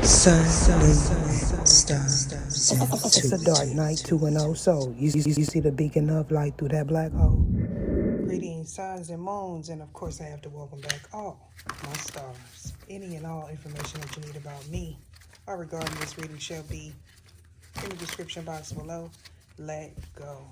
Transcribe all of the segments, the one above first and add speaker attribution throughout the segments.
Speaker 1: Sun, moon, stars.
Speaker 2: It's a dark night, 2-0. So, you see the beacon of light through that black hole? Greetings, suns and moons, and of course, I have to welcome back all my stars. Any and all information that you need about me or regarding this reading shall be in the description box below. Let go.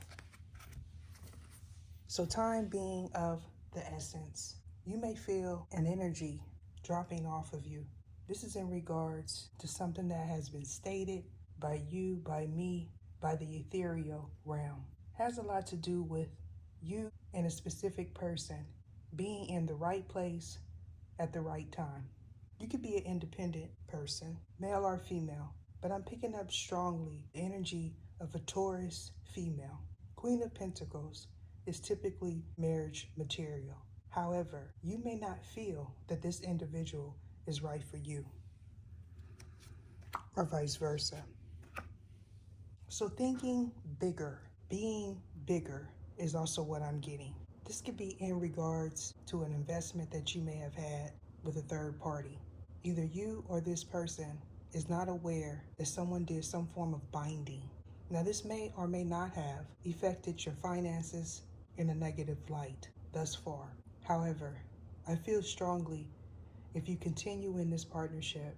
Speaker 2: So, time being of the essence, you may feel an energy dropping off of you. This is in regards to something that has been stated by you, by me, by the ethereal realm. Has a lot to do with you and a specific person being in the right place at the right time. You could be an independent person, male or female, but I'm picking up strongly the energy of a Taurus female. Queen of Pentacles is typically marriage material. However, you may not feel that this individual is right for you, or vice versa. So thinking bigger, being bigger is also what I'm getting. This could be in regards to an investment that you may have had with a third party. Either you or this person is not aware that someone did some form of binding. Now, this may or may not have affected your finances in a negative light thus far. However, I feel strongly if you continue in this partnership,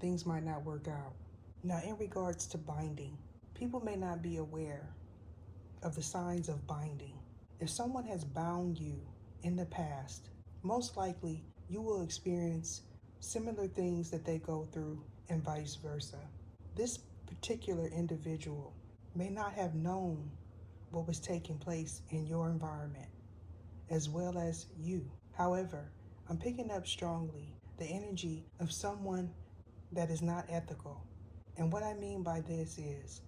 Speaker 2: things might not work out. Now, in regards to binding, people may not be aware of the signs of binding. If someone has bound you in the past, most likely you will experience similar things that they go through and vice versa. This particular individual may not have known what was taking place in your environment as well as you. However, I'm picking up strongly the energy of someone that is not ethical. And what I mean by this is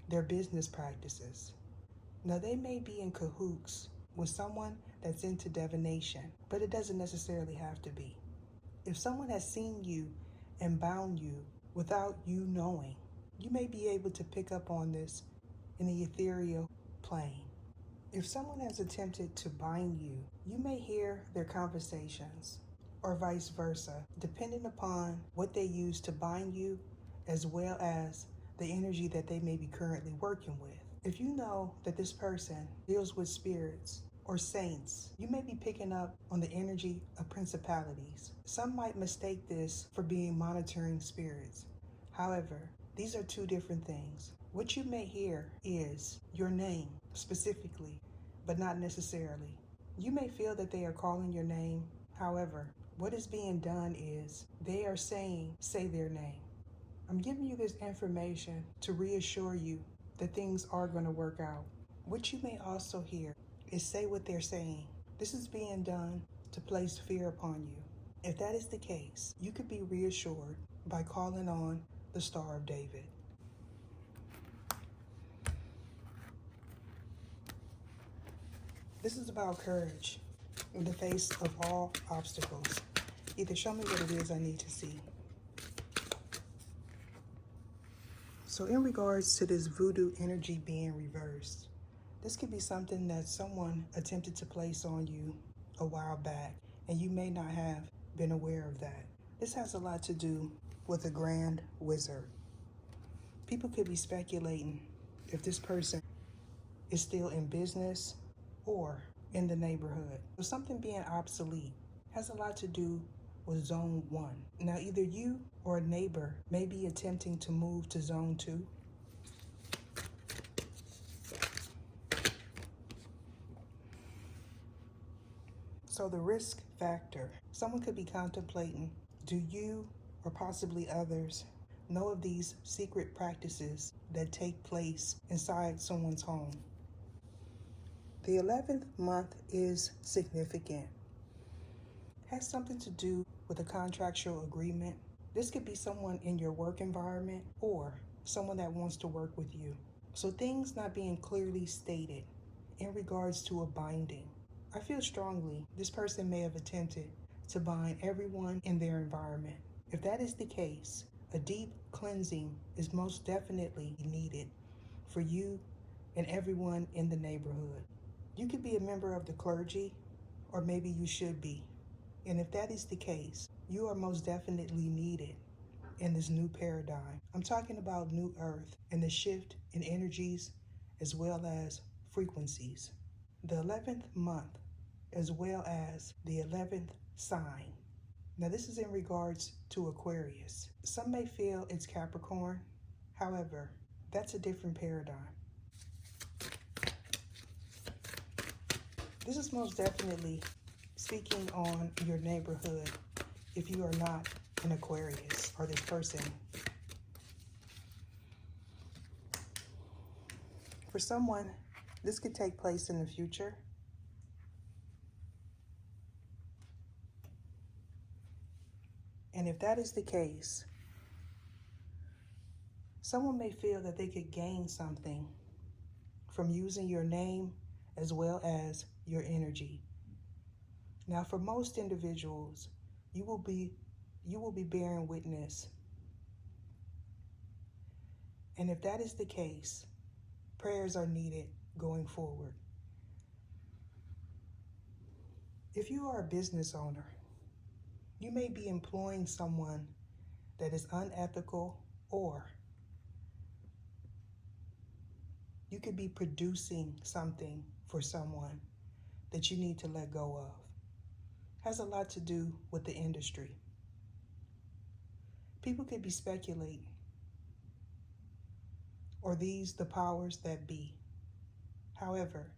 Speaker 2: their business practices. Now, they may be in cahoots with someone that's into divination, but it doesn't necessarily have to be. If someone has seen you and bound you without you knowing, you may be able to pick up on this in the ethereal plane. If someone has attempted to bind you, you may hear their conversations, or vice versa, depending upon what they use to bind you, as well as the energy that they may be currently working with. If you know that this person deals with spirits or saints, you may be picking up on the energy of principalities. Some might mistake this for being monitoring spirits. However, these are two different things. What you may hear is your name specifically, but not necessarily. You may feel that they are calling your name. However, what is being done is they are saying, say their name. I'm giving you this information to reassure you that things are going to work out. What you may also hear is say what they're saying. This is being done to place fear upon you. If that is the case, you could be reassured by calling on the Star of David. This is about courage in the face of all obstacles. Either show me what it is I need to see. So in regards to this voodoo energy being reversed, this could be something that someone attempted to place on you a while back, and you may not have been aware of that. This has a lot to do with a grand wizard. People could be speculating if this person is still in business or in the neighborhood. So something being obsolete has a lot to do with Zone 1. Now, either you or a neighbor may be attempting to move to Zone 2. So the risk factor, someone could be contemplating, do you or possibly others know of these secret practices that take place inside someone's home? The 11th month is significant. Has something to do with a contractual agreement. This could be someone in your work environment or someone that wants to work with you. So things not being clearly stated in regards to a binding. I feel strongly this person may have attempted to bind everyone in their environment. If that is the case, a deep cleansing is most definitely needed for you and everyone in the neighborhood. You could be a member of the clergy, or maybe you should be. And if that is the case, you are most definitely needed in this new paradigm. I'm talking about New Earth and the shift in energies as well as frequencies. The 11th month as well as the 11th sign. Now this is in regards to Aquarius. Some may feel it's Capricorn. However, that's a different paradigm. This is most definitely speaking on your neighborhood if you are not an Aquarius or this person. For someone, this could take place in the future. And if that is the case, someone may feel that they could gain something from using your name as well as your energy. Now, for most individuals, you will be bearing witness. And if that is the case, prayers are needed going forward. If you are a business owner, you may be employing someone that is unethical, or you could be producing something for someone that you need to let go of. Has a lot to do with the industry. People could be speculating. Or these the powers that be. However,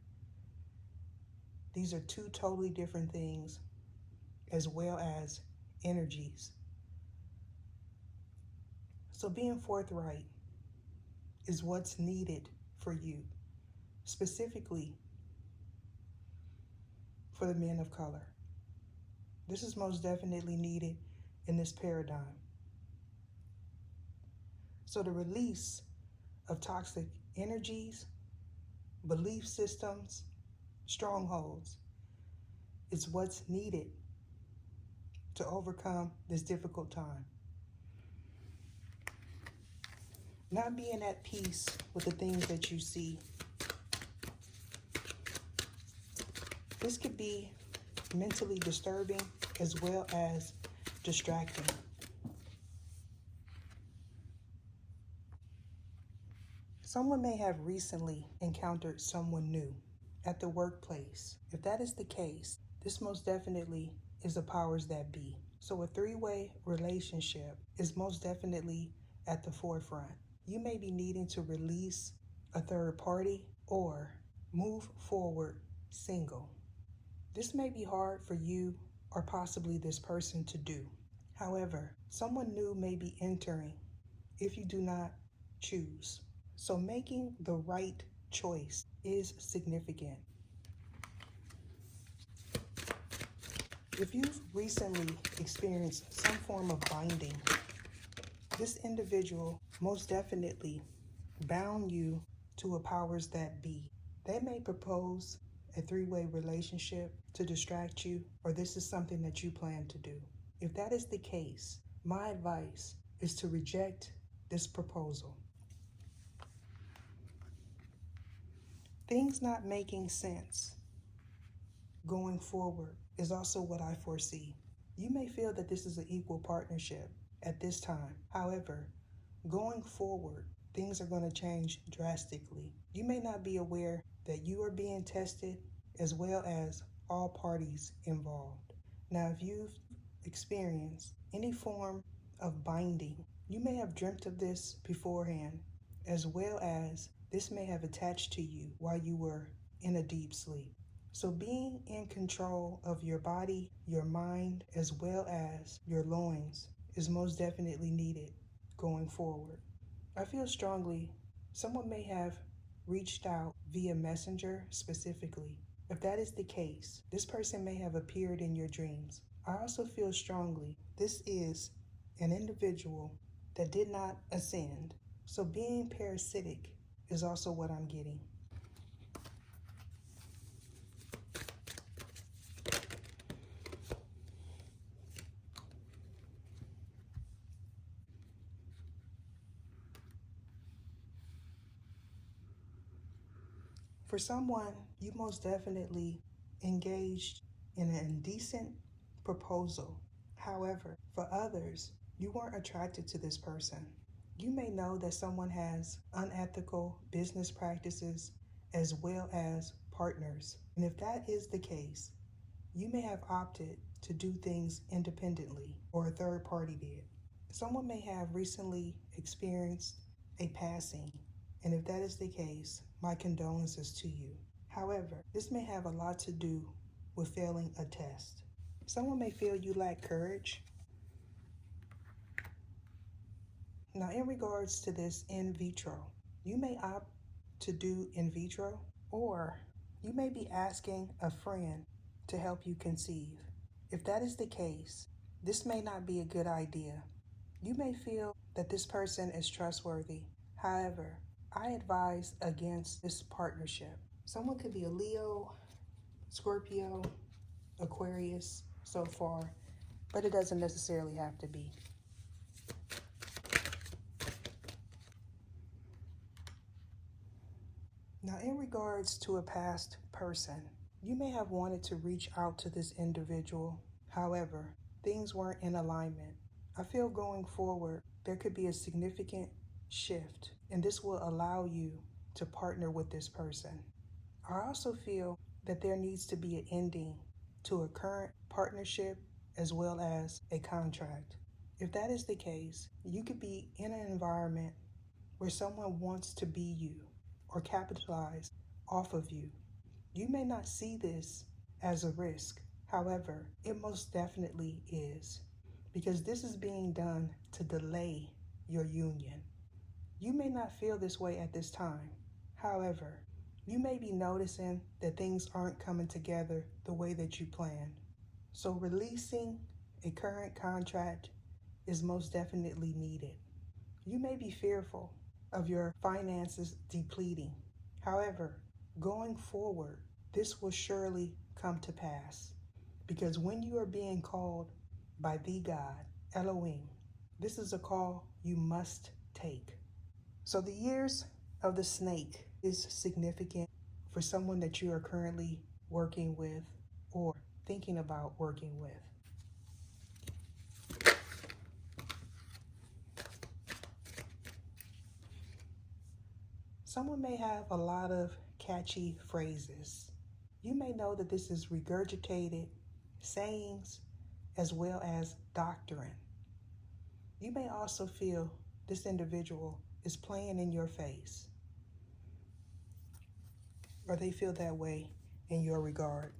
Speaker 2: these are two totally different things as well as energies. So being forthright is what's needed for you, specifically for the men of color. This is most definitely needed in this paradigm. So the release of toxic energies, belief systems, strongholds is what's needed to overcome this difficult time. Not being at peace with the things that you see. This could be mentally disturbing as well as distracting. Someone may have recently encountered someone new at the workplace. If that is the case, this most definitely is the powers that be. So a three-way relationship is most definitely at the forefront. You may be needing to release a third party or move forward single. This may be hard for you or possibly this person to do. However, someone new may be entering if you do not choose. So making the right choice is significant. If you've recently experienced some form of binding, this individual most definitely bound you to a powers that be. They may propose a three-way relationship to distract you, or this is something that you plan to do. If that is the case, my advice is to reject this proposal. Things not making sense going forward is also what I foresee. You may feel that this is an equal partnership at this time. However, going forward, things are going to change drastically. You may not be aware that you are being tested as well as all parties involved. Now, if you've experienced any form of binding, you may have dreamt of this beforehand, as well as this may have attached to you while you were in a deep sleep. So being in control of your body, your mind, as well as your loins is most definitely needed going forward. I feel strongly someone may have reached out via messenger specifically. If that is the case, this person may have appeared in your dreams. I also feel strongly this is an individual that did not ascend. So being parasitic is also what I'm getting. For someone, you most definitely engaged in an indecent proposal. However, for others, You weren't attracted to this person. You may know that someone has unethical business practices as well as partners. And if that is the case, you may have opted to do things independently, or a third party did. Someone may have recently experienced a passing, and if that is the case, my condolences to you. However, this may have a lot to do with failing a test. Someone may feel you lack courage. Now, in regards to this in vitro, you may opt to do in vitro, or you may be asking a friend to help you conceive. If that is the case, this may not be a good idea. You may feel that this person is trustworthy. However, I advise against this partnership. Someone could be a Leo, Scorpio, Aquarius so far, but it doesn't necessarily have to be. Now, in regards to a past person, you may have wanted to reach out to this individual. However, things weren't in alignment. I feel going forward, there could be a significant shift, and this will allow you to partner with this person. I also feel that there needs to be an ending to a current partnership as well as a contract. If that is the case, you could be in an environment where someone wants to be you or capitalize off of you. You may not see this as a risk. However, it most definitely is, because this is being done to delay your union. You may not feel this way at this time. However, you may be noticing that things aren't coming together the way that you planned. So releasing a current contract is most definitely needed. You may be fearful of your finances depleting. However, going forward, this will surely come to pass, because when you are being called by the God, Elohim, this is a call you must take. So the years of the snake is significant for someone that you are currently working with or thinking about working with. Someone may have a lot of catchy phrases. You may know that this is regurgitated sayings as well as doctrine. You may also feel this individual is playing in your face, or they feel that way in your regard.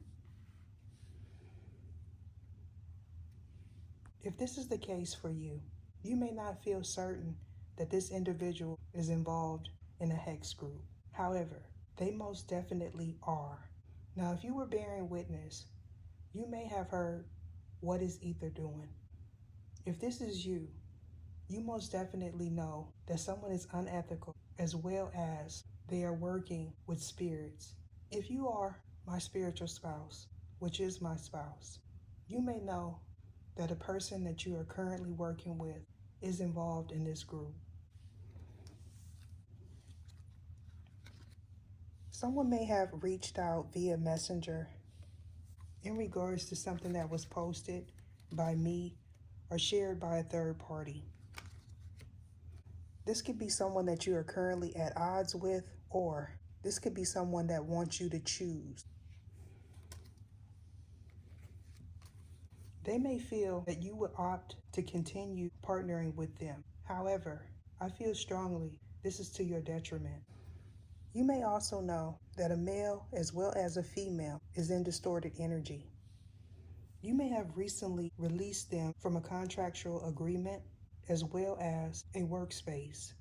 Speaker 2: If this is the case for you, you may not feel certain that this individual is involved in a hex group. However, they most definitely are. Now, if you were bearing witness, you may have heard, "What is Ether doing?" If this is you, you most definitely know that someone is unethical as well as they are working with spirits. If you are my spiritual spouse, which is my spouse, you may know that a person that you are currently working with is involved in this group. Someone may have reached out via Messenger in regards to something that was posted by me or shared by a third party. This could be someone that you are currently at odds with, or this could be someone that wants you to choose. They may feel that you would opt to continue partnering with them. However, I feel strongly this is to your detriment. You may also know that a male as well as a female is in distorted energy. You may have recently released them from a contractual agreement as well as a workspace.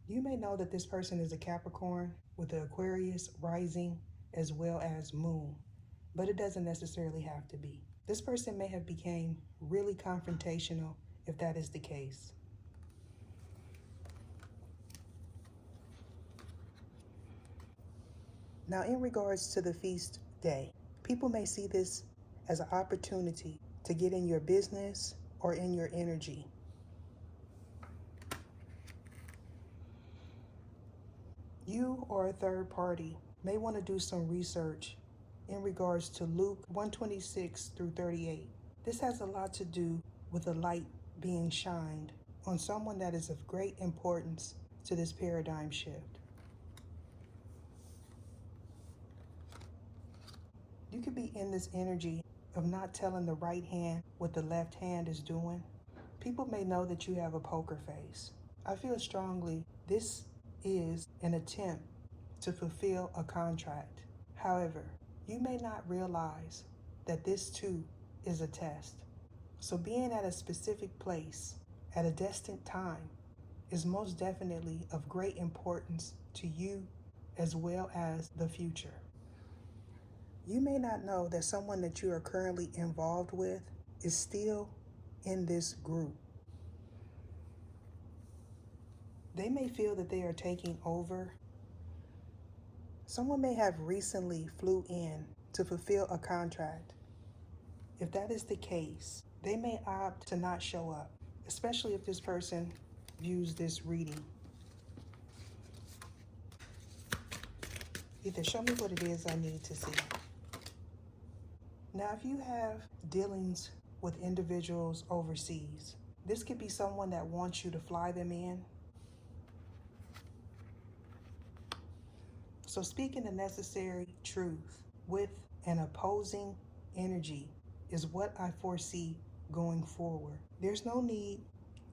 Speaker 2: You may know that this person is a Capricorn with the Aquarius rising as well as moon, but it doesn't necessarily have to be. This person may have become really confrontational if that is the case. Now, in regards to the feast day, people may see this as an opportunity to get in your business or in your energy. You or a third party may want to do some research in regards to Luke 1:26 through 38. This has a lot to do with a light being shined on someone that is of great importance to this paradigm shift. You could be in this energy of not telling the right hand what the left hand is doing. People may know that you have a poker face. I feel strongly this is an attempt to fulfill a contract. However, you may not realize that this too is a test. So being at a specific place at a destined time is most definitely of great importance to you as well as the future. You may not know that someone that you are currently involved with is still in this group. They may feel that they are taking over. Someone may have recently flew in to fulfill a contract. If that is the case, they may opt to not show up, especially if this person views this reading. Either show me what it is I need to see. Now, if you have dealings with individuals overseas, this could be someone that wants you to fly them in. So speaking the necessary truth with an opposing energy is what I foresee going forward. There's no need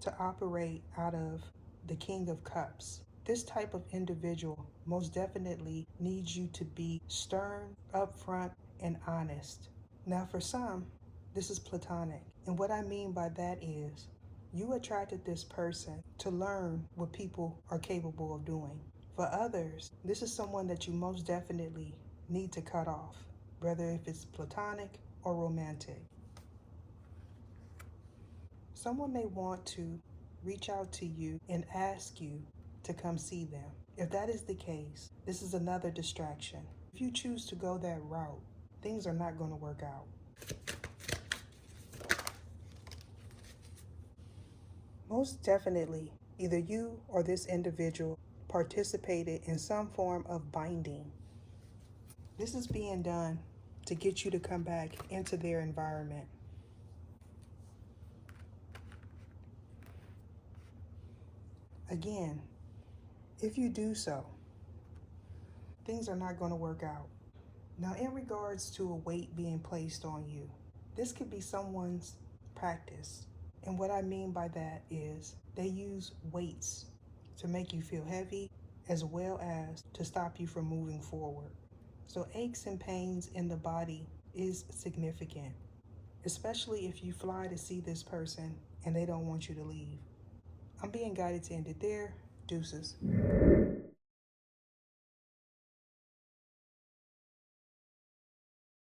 Speaker 2: to operate out of the King of Cups. This type of individual most definitely needs you to be stern, upfront, and honest. Now for some, this is platonic. And what I mean by that is you attracted this person to learn what people are capable of doing. For others, this is someone that you most definitely need to cut off, whether if it's platonic or romantic. Someone may want to reach out to you and ask you to come see them. If that is the case, this is another distraction. If you choose to go that route, things are not going to work out. Most definitely, either you or this individual participated in some form of binding. This is being done to get you to come back into their environment. Again, if you do so, things are not going to work out. Now, in regards to a weight being placed on you, this could be someone's practice. And what I mean by that is they use weights to make you feel heavy as well as to stop you from moving forward. So aches and pains in the body is significant, especially if you fly to see this person and they don't want you to leave. I'm being guided to end it there. Deuces.